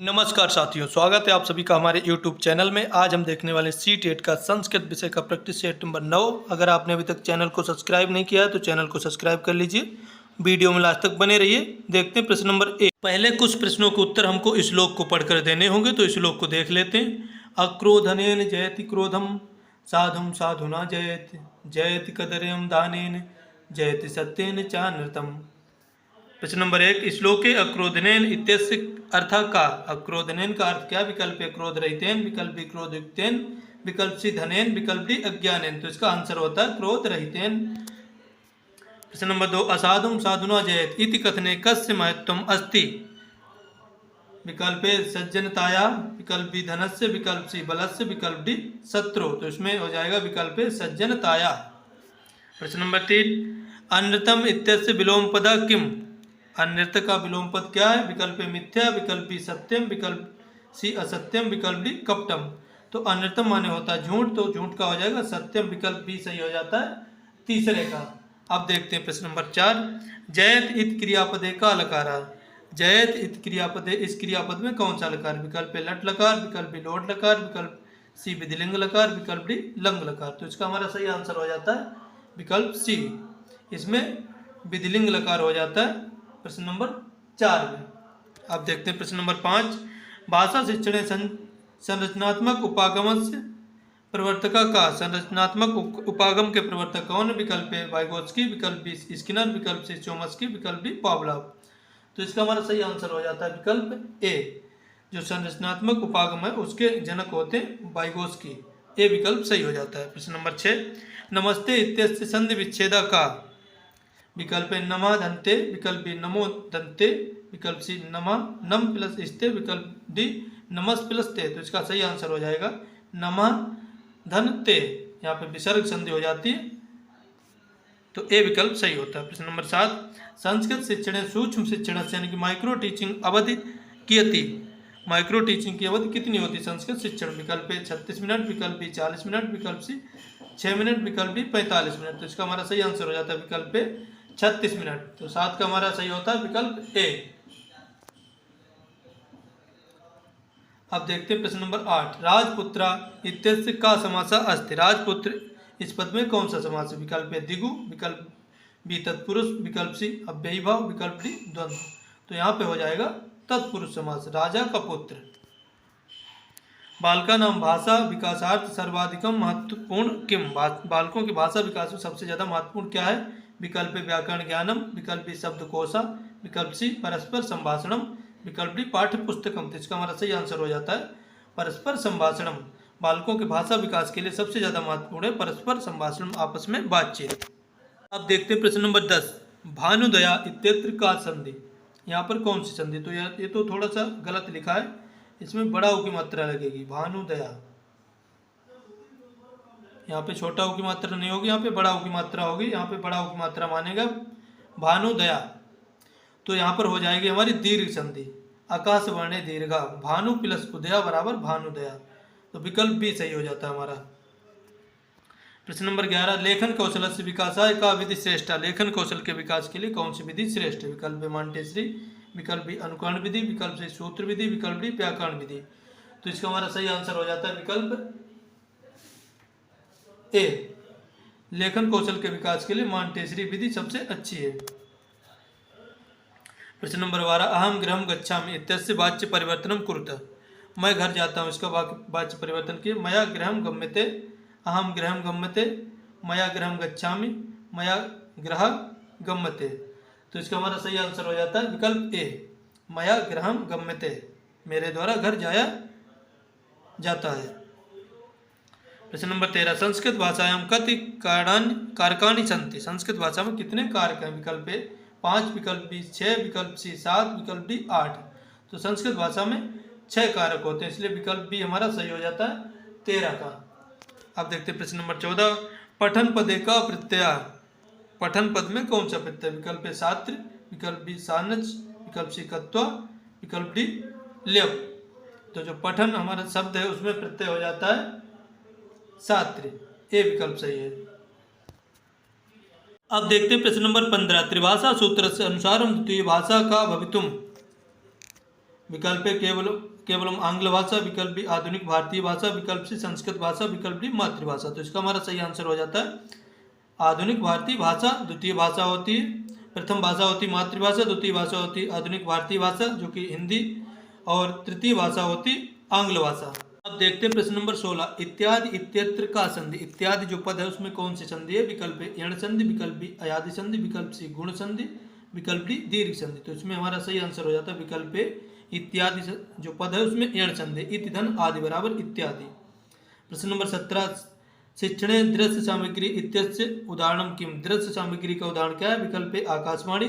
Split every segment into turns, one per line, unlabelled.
नमस्कार साथियों, स्वागत है आप सभी का हमारे YouTube चैनल में। आज हम देखने वाले C-टेट का संस्कृत विषय का प्रैक्टिस सेट नंबर 9। अगर आपने अभी तक चैनल को सब्सक्राइब नहीं किया है तो चैनल को सब्सक्राइब कर लीजिए। वीडियो में लास्ट तक बने रहिए। देखते हैं प्रश्न नंबर 1। पहले कुछ प्रश्नों के उत्तर हमको श्लोक को पढ़कर देने होंगे, तो श्लोक को देख लेते हैं। अक्रोधनेन जयति क्रोधम, साधुम साधुना जयति, जयति कदर्यम दानेन, जयति सत्येन चानृतम। प्रश्न नंबर 1, श्लोके अक्रोधनेन इत्यस्य अर्थ का। अक्रोधनेन का अर्थ क्या? विकल्प क्रोध रहितेन, विकल्प क्रोध युक्तेन, विकल्प सी धनेन, विकल्प डी अज्ञानेन। तो इसका आंसर होता है क्रोध रहितेन। प्रश्न नंबर 2, असाधुम साधुना जयेत इति कथने कस्य महत्वम अस्ति। विकल्प ए सज्जनताया, विकल्प बी धनस्य, विकल्प सी बलस्य, विकल्प डी शत्रु। तो इसमें हो जाएगा विकल्प ए सज्जनताया। प्रश्न नंबर 3, अनृतम इत्यस्य विलोम पदा किम। अनृत का विलोम पद क्या है? विकल्प ए मिथ्या, विकल्प बी सत्यम, विकल्प सी असत्यम, विकल्प डी कपटम। तो अनृतम माने होता है झूठ, तो झूठ का हो जाएगा सत्यम, विकल्प बी सही हो जाता है तीसरे का। अब देखते हैं प्रश्न नंबर 4, जयत इत क्रियापदे का लकारा। जयत इत क्रियापदे, इस क्रियापद में कौन सा लकार? विकल्प ए लट लकार, विकल्प बी लोट लकार, विकल्प सी विधिलिंग लकार, विकल्प डी लंग लकार। तो इसका हमारा सही आंसर हो जाता है विकल्प सी, इसमें विधिलिंग लकार हो जाता है प्रश्न नंबर 4 में। अब देखते हैं प्रश्न नंबर 5, भाषा शिक्षण संरचनात्मक उपागम से प्रवर्तक का। संरचनात्मक उपागम के प्रवर्तक कौन? विकल्प ए वाइगोत्स्की, विकल्प बी स्किनर, विकल्प सी चोम्स्की, विकल्प डी पावलोव। तो इसका हमारा सही आंसर हो जाता है विकल्प ए। जो संरचनात्मक उपागम है उसके जनक होते हैं वाइगोत्स्की। ए विकल्प सही हो जाता है। प्रश्न नंबर 6, नमस्ते इत्यस्य संधि विच्छेद का। विकल्प ए नमा धनते, विकल्प बी नमो धनते, विकल्प सी नमा नम प्लस स्ते, विकल्प डी नमस प्लस ते। तो इसका सही आंसर हो जाएगा नमा धनते। यहाँ पे विसर्ग संधि हो जाती है, तो ए विकल्प सही होता है। प्रश्न नंबर 7, संस्कृत शिक्षण सूक्ष्म शिक्षण यानी कि माइक्रो टीचिंग अवधि कियती। माइक्रो टीचिंग की अवधि कितनी होती है संस्कृत शिक्षण? विकल्प ए 36 मिनट, विकल्प बी 40 मिनट, विकल्प सी 6 मिनट, विकल्प डी 45 मिनट। तो इसका हमारा सही आंसर हो जाता है विकल्प ए 36 मिनट। तो 7 का हमारा सही होता है विकल्प ए। अब देखते हैं प्रश्न नंबर 8, राजपुत्रा इत्यस्य का समास अस्ति। राजपुत्र इस पद में कौन सा समास है? विकल्प ए दिगु, विकल्प बी तत्पुरुष, विकल्प सी अव्ययीभाव, विकल्प डी द्वंद्व। तो यहाँ पे हो जाएगा तत्पुरुष समास, राजा का पुत्र। बालका नाम भाषा विकासार्थ सर्वाधिकम महत्वपूर्ण किम। बालकों की भाषा विकास में सबसे ज्यादा महत्वपूर्ण क्या है? विकल्प व्याकरण ज्ञानम, विकल्प बी शब्दकोशा, विकल्प सी परस्पर संभाषणम, विकल्प डी पाठ्य पुस्तकम। तो इसका हमारा सही आंसर हो जाता है परस्पर संभाषणम। बालकों के भाषा विकास के लिए सबसे ज्यादा महत्वपूर्ण है परस्पर संभाषण, आपस में बातचीत। अब देखते हैं प्रश्न नंबर 10, भानुदया इत्यत्र का संधि। यहाँ पर कौन सी संधि? तो ये तो थोड़ा सा गलत लिखा है, इसमें बड़ा ऊ की मात्रा लगेगी। भानुदया, यहाँ पे छोटा ऊ की मात्रा नहीं होगी, यहाँ पे बड़ा ऊ की मात्रा होगी। यहाँ पे बड़ा ऊ की मात्रा मानेगा भानुदया, तो यहाँ पर हो जाएगी हमारी दीर्घ संधि, आकाश वर्णे दीर्घा। भानु प्लस उदया बराबर भानुदया। तो विकल्प बी सही हो जाता है हमारा। प्रश्न नंबर 11, लेखन कौशल से विकासाय का विधि श्रेष्ठ। लेखन कौशल के विकास के लिए कौन सी विधि श्रेष्ठ है? विकल्प मॉन्टेसरी, विकल्प बी अनुकरण विधि, विकल्प सी सूत्र विधि, विकल्प डी व्याकरण विधि। तो इसका हमारा सही आंसर हो जाता है विकल्प ए। लेखन कौशल के विकास के लिए मॉन्टेसरी विधि सबसे अच्छी है। प्रश्न नंबर 12, अहम गृहम गच्छामि इत्यस्य वाच्य परिवर्तनम कुरुतः। मैं घर जाता हूँ, इसका वाच्य परिवर्तन किए। मया गृहम गम्यते, अहम गृहम गम्यते, मया गृहम गच्छामि, मया गृह गम्यते। तो इसका हमारा सही आंसर हो जाता है विकल्प ए, मया गृहम गम्यते, मेरे द्वारा घर जाया जाता है। प्रश्न नंबर 13, संस्कृत भाषायां कति कारकानि सन्ति। संस्कृत भाषा में कितने कारक हैं? विकल्प ए 5, विकल्प बी 6, विकल्प सी 7, विकल्प डी 8। तो संस्कृत भाषा में 6 कारक होते हैं, इसलिए विकल्प बी हमारा सही हो जाता है 13 का। अब देखते हैं प्रश्न नंबर 14, पठन पदे का प्रत्यय। पठन पद में कौन सा प्रत्यय? विकल्प ए छात्र, विकल्प बी सानच, विकल्प सी कत्वा, विकल्प डी ल्यव। तो जो पठन हमारा शब्द है उसमें प्रत्यय हो जाता है छात्र। ए विकल्प सही है। अब देखते हैं प्रश्न नंबर 15, त्रिभाषा सूत्र से अनुसार द्वितीय भाषा का भवितुम। विकल्प ए केवलम आंग्ल भाषा, विकल्प बी आधुनिक भारतीय भाषा, विकल्प सी संस्कृत भाषा, विकल्प डी मातृभाषा। तो इसका हमारा सही आंसर हो जाता है आधुनिक भारतीय भाषा। द्वितीय भाषा होती है, प्रथम भाषा होती है मातृभाषा, द्वितीय भाषा होती है आधुनिक भारतीय भाषा जो कि हिंदी, और तृतीय भाषा होती आंग्ल भाषा। अब देखते हैं प्रश्न नंबर 16, इत्यादि इत्यत्र का संधि। इत्यादि जो पद है उसमें कौन सी संधि है? विकल्प ए यण संधि, विकल्प बी अयादि संधि, विकल्प सी गुण संधि, विकल्प डी दीर्घ संधि। तो इसमें हमारा सही आंसर हो जाता है विकल्प ए इत्यादि जो पद है उसमें यण संधि, इति धन आदि बराबर इत्यादि। प्रश्न नंबर 17, शिक्षणे दृश्य सामग्री इत्यस्य उदाहरणम किम। दृश्य सामग्री का उदाहरण क्या है? विकल्प ए आकाशवाणी,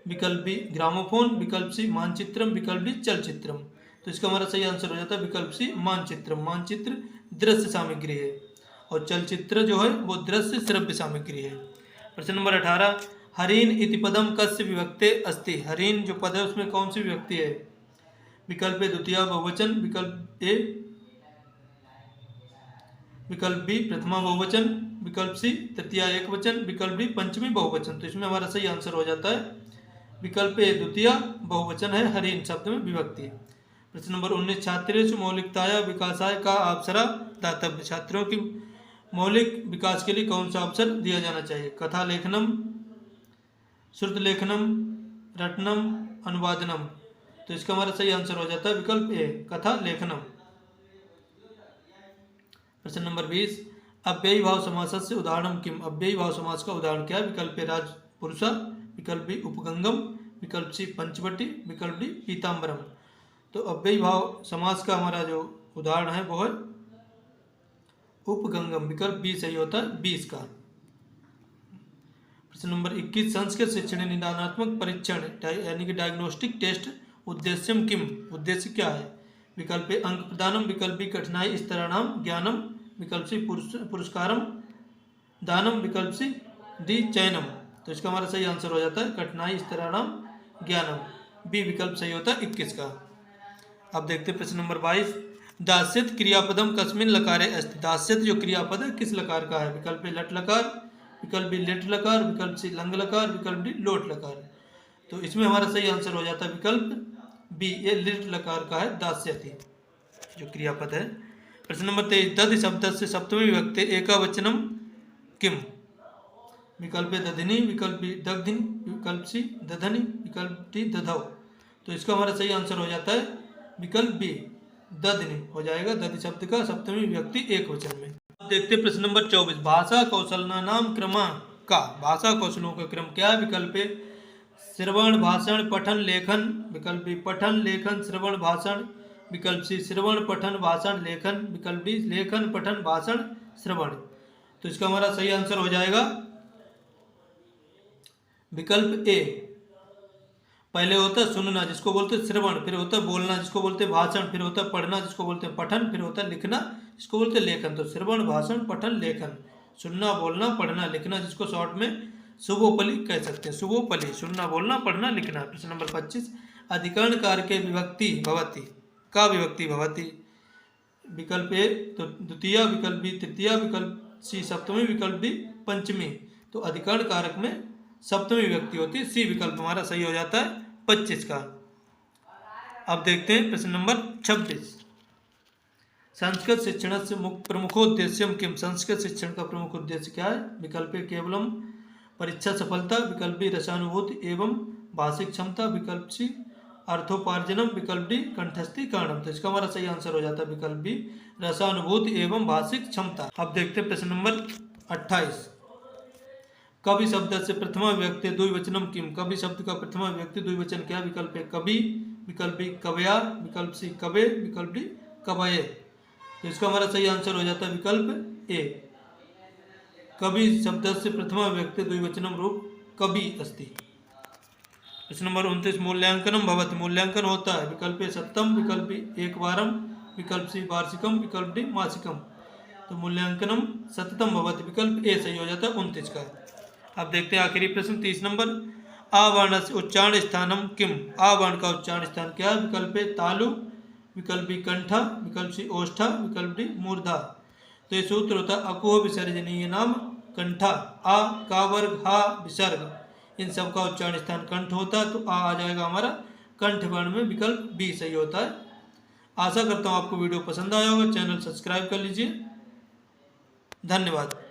विकल्प बी ग्रामोफोन, विकल्प सी मानचित्रम, विकल्प डी चलचित्रम। तो इसका हमारा सही आंसर हो जाता है विकल्प सी मानचित्रम। मानचित्र दृश्य सामग्री है और चलचित्र जो है वो दृश्य श्रव्य सामग्री है। प्रश्न नंबर 18, हरीन इति पदम कस्य विभक्ते अस्ति। हरीन जो पद है उसमें कौन सी विभक्ति है? विकल्प ए द्वितीया बहुवचन, विकल्प ए, विकल्प बी प्रथमा बहुवचन, विकल्प सी तृतीया एकवचन, विकल्प डी पंचमी बहुवचन। तो इसमें हमारा सही आंसर हो जाता है विकल्प ए द्वितीया बहुवचन है हरीन शब्द में विभक्ति। प्रश्न नंबर 19, छात्रेषु मौलिकताया विकासाय का अवसर दातव्य। छात्रों की मौलिक विकास के लिए कौन सा अवसर दिया जाना चाहिए? कथा लेखनम, श्रुत लेखनम, रटनम, अनुवादनम। तो इसका हमारा सही आंसर हो जाता है विकल्प ए कथा लेखनम। प्रश्न नंबर 20, अव्ययी भाव समासस्य उदाहरणम किम। अव्ययी भाव समास का उदाहरण क्या है? विकल्प ए राजपुरुषा, विकल्प बी उपगंगम, विकल्प सी पंचवटी, विकल्प डी पीताम्बरम। तो अव्ययी भाव समास का हमारा जो उदाहरण है वो है उपगंगम, विकल्प बी सही होता है 20 का। प्रश्न नंबर 21, संस्कृत शिक्षण निदानात्मक परीक्षण यानी कि डायग्नोस्टिक टेस्ट उद्देश्यम किम। उद्देश्य क्या है? विकल्प ए अंक प्रदानम, विकल्प बी कठिनाई स्तराणाम ज्ञानम, विकल्प सी पुरस्कारम दानम, विकल्प सी डी चयनम। तो इसका हमारा सही आंसर हो जाता है कठिनाई स्तराणाम ज्ञानम, बी विकल्प सही होता है 21 का। अब देखते हैं प्रश्न नंबर 22, दास्यत क्रियापदम कस्मिन लकारे अस्ति। दास्यत जो क्रियापद है किस लकार का है? विकल्प ए लट लकार, विकल्प बी लिट लकार, विकल्प सी लंग लकार, विकल्प डी लोट लकार। तो इसमें हमारा सही आंसर हो जाता है विकल्प बी ये लिट लकार का है दास्यति जो क्रियापद है। प्रश्न नंबर 23, दधि शब्द से सप्तमी विभक्ति एकावचनम किम। विकल्प ए दधिनी, विकल्प बी दग्धिनी, विकल्प सी दधनी, विकल्प डी दधौ। तो इसका हमारा सही आंसर हो जाता है विकल्प बी दधनी हो जाएगा, दधि शब्द का सप्तमी विभक्ति एक वचन में। अब देखते हैं प्रश्न नंबर 24, भाषा कौशलना नाम क्रमा का। भाषा कौशलों का क्रम क्या है? विकल्प ए श्रवण भाषण पठन लेखन, विकल्प बी पठन लेखन श्रवण भाषण, विकल्प सी श्रवण पठन भाषण लेखन, विकल्प डी लेखन पठन भाषण श्रवण। तो इसका हमारा सही आंसर हो जाएगा विकल्प ए। पहले होता है सुनना जिसको बोलते हैं श्रवण, फिर होता है बोलना जिसको बोलते हैं भाषण, फिर होता है पढ़ना जिसको बोलते हैं पठन, फिर होता है लिखना जिसको बोलते हैं लेखन। तो श्रवण भाषण पठन लेखन, सुनना बोलना पढ़ना लिखना, जिसको शॉर्ट में सुबोपली कह सकते हैं। सुबोपली सुनना बोलना पढ़ना लिखना। प्रश्न नंबर 25, अधिकरण कार के विभक्ति भवति का विभक्ति भवति। विकल्प ए तो द्वितीय, विकल्प बी तृतीय, विकल्प सी सप्तमी, विकल्प डी पंचमी। तो अधिकरण कारक में सप्तमी विभक्ति होती है, सी विकल्प हमारा सही हो जाता है 25 का। अब देखते हैं प्रश्न नंबर 26, संस्कृत शिक्षण से प्रमुखोद्देश्यम किम। संस्कृत शिक्षण का प्रमुख उद्देश्य क्या है? विकल्प ए केवलम परीक्षा सफलता, विकल्प बी रसानुभूति एवं भाषिक क्षमता, विकल्प सी अर्थोपार्जनम, विकल्प डी कंठस्थी कारणम। तो इसका हमारा सही आंसर हो जाता है विकल्प बी रसानुभूति एवं भाषिक क्षमता। अब देखते हैं प्रश्न नंबर 28, कवि शब्द से प्रथमा विभक्ति द्विवचनम किम। कवि शब्द का प्रथमा विभक्ति द्विवचन क्या? विकल्प ए कवि, विकल्प बी कवया, विकल्प सी कवे, विकल्प डी कवये। तो इसका हमारा सही आंसर हो जाता है विकल्प ए कवि शब्द से प्रथमा विभक्ति द्विवचनम रूप कवि अस्ति। प्रश्न नंबर 29, मूल्यांकनम भवति। मूल्यांकन होता है विकल्प ए सप्तम, विकल्प बी एक वारम, विकल्प सी वार्षिकम, विकल्प डी मासिकम। तो मूल्यांकनम सततम भवति, विकल्प ए सही हो जाता है 29 का। अब देखते हैं आखिरी प्रश्न 30 नंबर, आवर्ण से उच्चारण स्थानम किम। आवर्ण का उच्चारण स्थान क्या है? विकल्प ए तालु, विकल्प बी कंठा, विकल्प सी ओष्ठा, विकल्प डी मूर्धा। तो ये सूत्र होता है अकुह विसर्जनीय नाम कंठा। आ का वर्ग हा विसर्ग इन सब का उच्चारण स्थान कंठ होता है, तो आ जाएगा हमारा कंठवर्ण में विकल्प बी सही होता है। आशा करता हूँ आपको वीडियो पसंद आया होगा। चैनल सब्सक्राइब कर लीजिए। धन्यवाद।